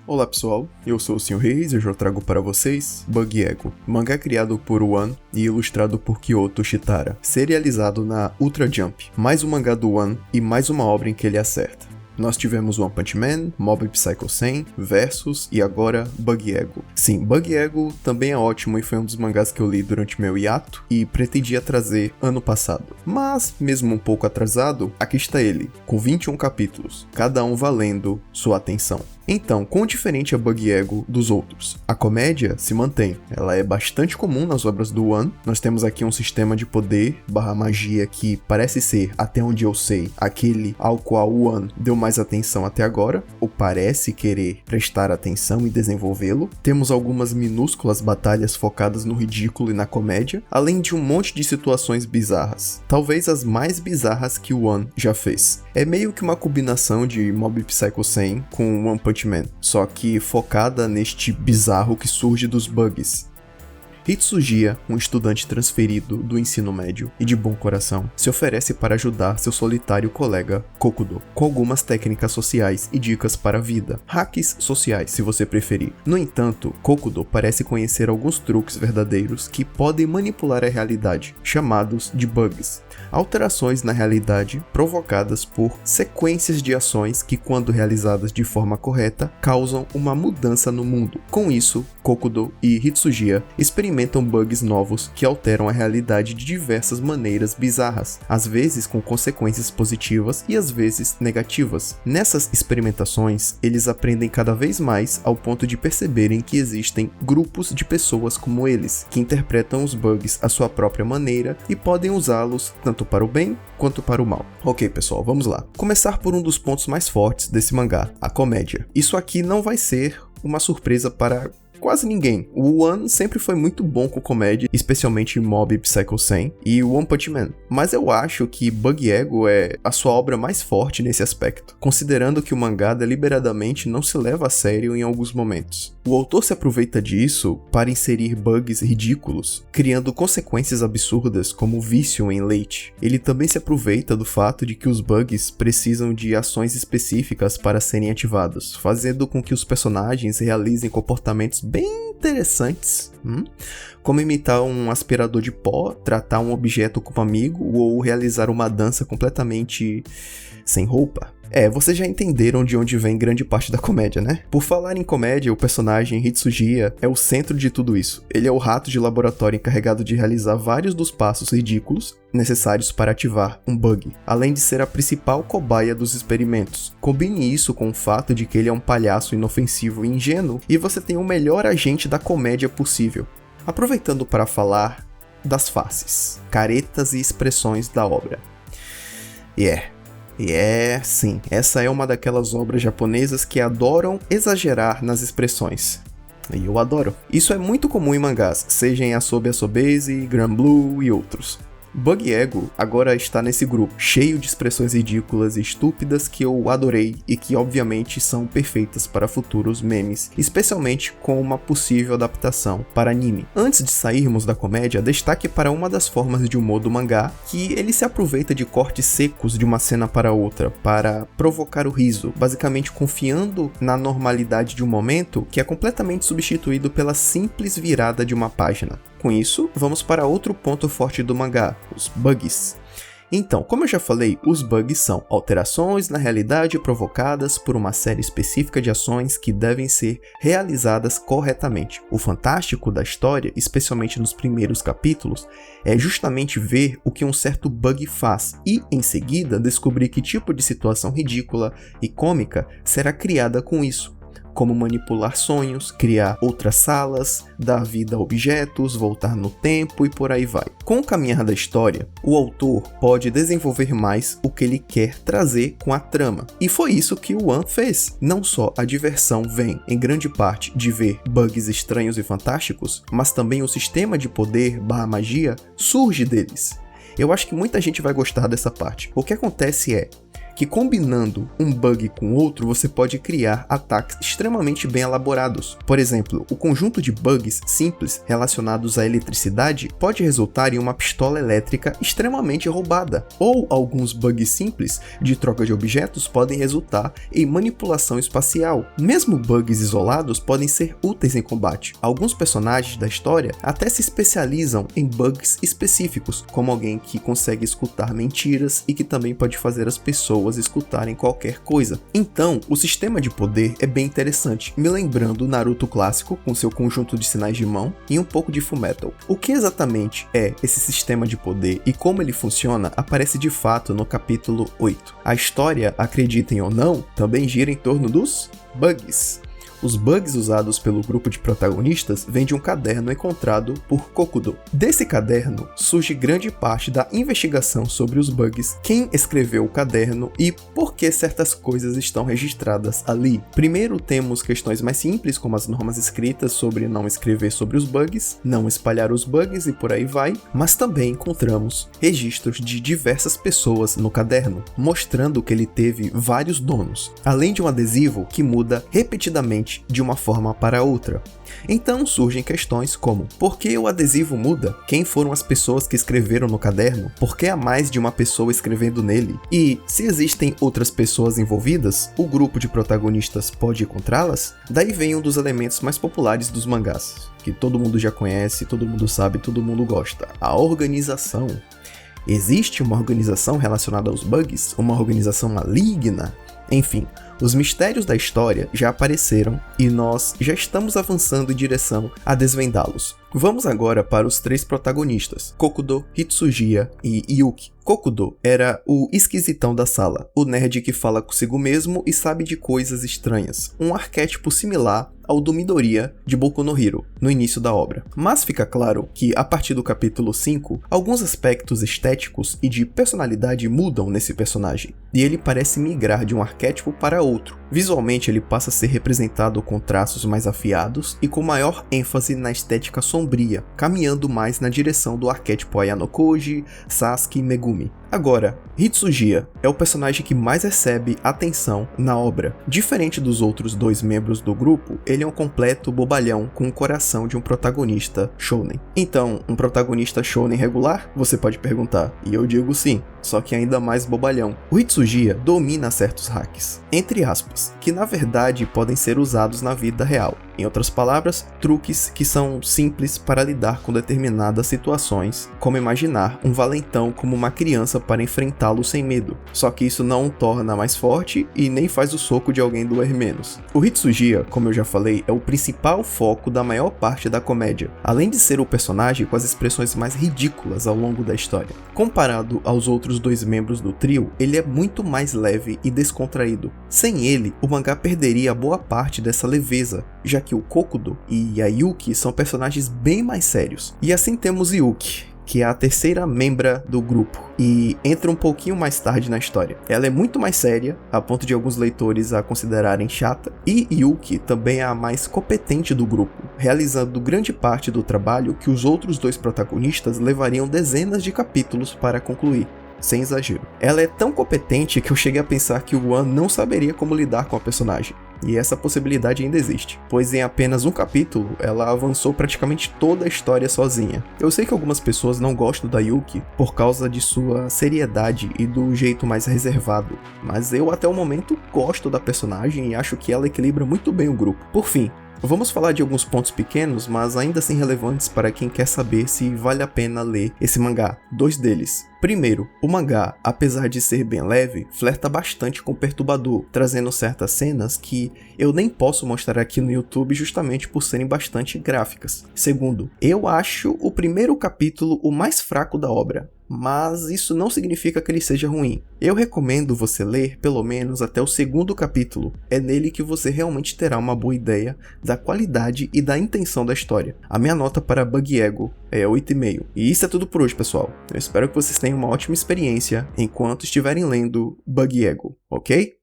Olá pessoal, eu sou o Sr. Reis e hoje eu trago para vocês Bug Ego, mangá criado por One e ilustrado por Kyoto Shitara, serializado na Ultra Jump, mais um mangá do One e mais uma obra em que ele acerta. Nós tivemos One Punch Man, Mob Psycho 100, Versus e agora Bug Ego. Sim, Bug Ego também é ótimo e foi um dos mangás que eu li durante meu hiato e pretendia trazer ano passado. Mas, mesmo um pouco atrasado, aqui está ele, com 21 capítulos, cada um valendo sua atenção. Então, quão diferente é Bug Ego dos outros? A comédia se mantém, ela é bastante comum nas obras do One. Nós temos aqui um sistema de poder / magia que parece ser, até onde eu sei, aquele ao qual o One deu mais atenção até agora, ou parece querer prestar atenção e desenvolvê-lo. Temos algumas minúsculas batalhas focadas no ridículo e na comédia, além de um monte de situações bizarras, talvez as mais bizarras que o One já fez. É meio que uma combinação de Mob Psycho 100 com One Punch Man, só que focada neste bizarro que surge dos bugs. Hitsugia, um estudante transferido do ensino médio e de bom coração, se oferece para ajudar seu solitário colega, Kokudo, com algumas técnicas sociais e dicas para a vida, hacks sociais se você preferir. No entanto, Kokudo parece conhecer alguns truques verdadeiros que podem manipular a realidade, chamados de bugs, alterações na realidade provocadas por sequências de ações que, quando realizadas de forma correta, causam uma mudança no mundo. Com isso, Kokudo e Hitsugia experimentam bugs novos que alteram a realidade de diversas maneiras bizarras, às vezes com consequências positivas e às vezes negativas. Nessas experimentações, eles aprendem cada vez mais ao ponto de perceberem que existem grupos de pessoas como eles, que interpretam os bugs à sua própria maneira e podem usá-los tanto para o bem quanto para o mal. Ok pessoal, vamos lá. Começar por um dos pontos mais fortes desse mangá, a comédia. Isso aqui não vai ser uma surpresa para quase ninguém. O One sempre foi muito bom com comédia, especialmente em Mob Psycho 100 e One Punch Man. Mas eu acho que Bug Ego é a sua obra mais forte nesse aspecto, considerando que o mangá deliberadamente não se leva a sério em alguns momentos. O autor se aproveita disso para inserir bugs ridículos, criando consequências absurdas como o vício em leite. Ele também se aproveita do fato de que os bugs precisam de ações específicas para serem ativados, fazendo com que os personagens realizem comportamentos bem interessantes, como imitar um aspirador de pó, tratar um objeto como amigo ou realizar uma dança completamente sem roupa. Vocês já entenderam de onde vem grande parte da comédia, né? Por falar em comédia, o personagem Hitsugia é o centro de tudo isso. Ele é o rato de laboratório encarregado de realizar vários dos passos ridículos necessários para ativar um bug, além de ser a principal cobaia dos experimentos. Combine isso com o fato de que ele é um palhaço inofensivo e ingênuo, e você tem o melhor agente da comédia possível. Aproveitando para falar das faces, caretas e expressões da obra. Sim, essa é uma daquelas obras japonesas que adoram exagerar nas expressões. E eu adoro. Isso é muito comum em mangás, seja em Asobi Asobase, Grand Blue e outros. Bug Ego agora está nesse grupo, cheio de expressões ridículas e estúpidas que eu adorei e que obviamente são perfeitas para futuros memes, especialmente com uma possível adaptação para anime. Antes de sairmos da comédia, destaque para uma das formas de humor do mangá, que ele se aproveita de cortes secos de uma cena para outra, para provocar o riso, basicamente confiando na normalidade de um momento que é completamente substituído pela simples virada de uma página. Com isso, vamos para outro ponto forte do mangá, os bugs. Então, como eu já falei, os bugs são alterações na realidade provocadas por uma série específica de ações que devem ser realizadas corretamente. O fantástico da história, especialmente nos primeiros capítulos, é justamente ver o que um certo bug faz e, em seguida, descobrir que tipo de situação ridícula e cômica será criada com isso. Como manipular sonhos, criar outras salas, dar vida a objetos, voltar no tempo e por aí vai. Com o caminhar da história, o autor pode desenvolver mais o que ele quer trazer com a trama. E foi isso que o One fez. Não só a diversão vem, em grande parte, de ver bugs estranhos e fantásticos, mas também o sistema de poder / magia surge deles. Eu acho que muita gente vai gostar dessa parte. O que acontece é que combinando um bug com outro você pode criar ataques extremamente bem elaborados. Por exemplo, o conjunto de bugs simples relacionados à eletricidade pode resultar em uma pistola elétrica extremamente roubada, ou alguns bugs simples de troca de objetos podem resultar em manipulação espacial. Mesmo bugs isolados podem ser úteis em combate. Alguns personagens da história até se especializam em bugs específicos, como alguém que consegue escutar mentiras e que também pode fazer as pessoas escutarem qualquer coisa. Então, o sistema de poder é bem interessante, me lembrando o Naruto clássico com seu conjunto de sinais de mão e um pouco de Fullmetal. O que exatamente é esse sistema de poder e como ele funciona aparece de fato no capítulo 8. A história, acreditem ou não, também gira em torno dos bugs. Os bugs usados pelo grupo de protagonistas vêm de um caderno encontrado por Kokudo. Desse caderno surge grande parte da investigação sobre os bugs, quem escreveu o caderno e por que certas coisas estão registradas ali. Primeiro temos questões mais simples, como as normas escritas sobre não escrever sobre os bugs, não espalhar os bugs e por aí vai, mas também encontramos registros de diversas pessoas no caderno, mostrando que ele teve vários donos, além de um adesivo que muda repetidamente de uma forma para outra. Então surgem questões como: por que o adesivo muda? Quem foram as pessoas que escreveram no caderno? Por que há mais de uma pessoa escrevendo nele? E se existem outras pessoas envolvidas, o grupo de protagonistas pode encontrá-las? Daí vem um dos elementos mais populares dos mangás, que todo mundo já conhece, todo mundo sabe, todo mundo gosta: a organização. Existe uma organização relacionada aos bugs? Uma organização maligna? Enfim, os mistérios da história já apareceram e nós já estamos avançando em direção a desvendá-los. Vamos agora para os três protagonistas, Kokudo, Hitsujiya e Yuki. Kokudo era o esquisitão da sala, o nerd que fala consigo mesmo e sabe de coisas estranhas, um arquétipo similar ao do Midoriya de Boku no Hero, no início da obra. Mas fica claro que, a partir do capítulo 5, alguns aspectos estéticos e de personalidade mudam nesse personagem, e ele parece migrar de um arquétipo para outro. Visualmente ele passa a ser representado com traços mais afiados e com maior ênfase na estética sombria, caminhando mais na direção do arquétipo Ayanokoji, Sasuke e Megumi. Agora, Hitsujiya é o personagem que mais recebe atenção na obra. Diferente dos outros dois membros do grupo, ele é um completo bobalhão com o coração de um protagonista shounen. Então, um protagonista shounen regular? Você pode perguntar, e eu digo sim, só que ainda mais bobalhão. O Hitsujiya domina certos hacks, entre aspas, que na verdade podem ser usados na vida real. Em outras palavras, truques que são simples para lidar com determinadas situações, como imaginar um valentão como uma criança para enfrentá-lo sem medo. Só que isso não o torna mais forte e nem faz o soco de alguém doer menos. O Hitsujiya, como eu já falei, é o principal foco da maior parte da comédia, além de ser o personagem com as expressões mais ridículas ao longo da história. Comparado aos outros dois membros do trio, ele é muito mais leve e descontraído. Sem ele, o mangá perderia boa parte dessa leveza, já que o Kokudo e a Yuki são personagens bem mais sérios. E assim temos Yuki, que é a terceira membra do grupo, e entra um pouquinho mais tarde na história. Ela é muito mais séria, a ponto de alguns leitores a considerarem chata, e Yuki também é a mais competente do grupo, realizando grande parte do trabalho que os outros dois protagonistas levariam dezenas de capítulos para concluir. Sem exagero. Ela é tão competente que eu cheguei a pensar que o One não saberia como lidar com a personagem. E essa possibilidade ainda existe, pois em apenas um capítulo, ela avançou praticamente toda a história sozinha. Eu sei que algumas pessoas não gostam da Yuki por causa de sua seriedade e do jeito mais reservado, mas eu até o momento gosto da personagem e acho que ela equilibra muito bem o grupo. Por fim, vamos falar de alguns pontos pequenos, mas ainda assim relevantes para quem quer saber se vale a pena ler esse mangá. Dois deles. Primeiro, o mangá, apesar de ser bem leve, flerta bastante com o perturbador, trazendo certas cenas que eu nem posso mostrar aqui no YouTube justamente por serem bastante gráficas. Segundo, eu acho o primeiro capítulo o mais fraco da obra, mas isso não significa que ele seja ruim. Eu recomendo você ler pelo menos até o segundo capítulo, é nele que você realmente terá uma boa ideia da qualidade e da intenção da história. A minha nota para Bug Ego é 8,5. E isso é tudo por hoje, pessoal. Eu espero que vocês tenham uma ótima experiência enquanto estiverem lendo Bug Ego, ok?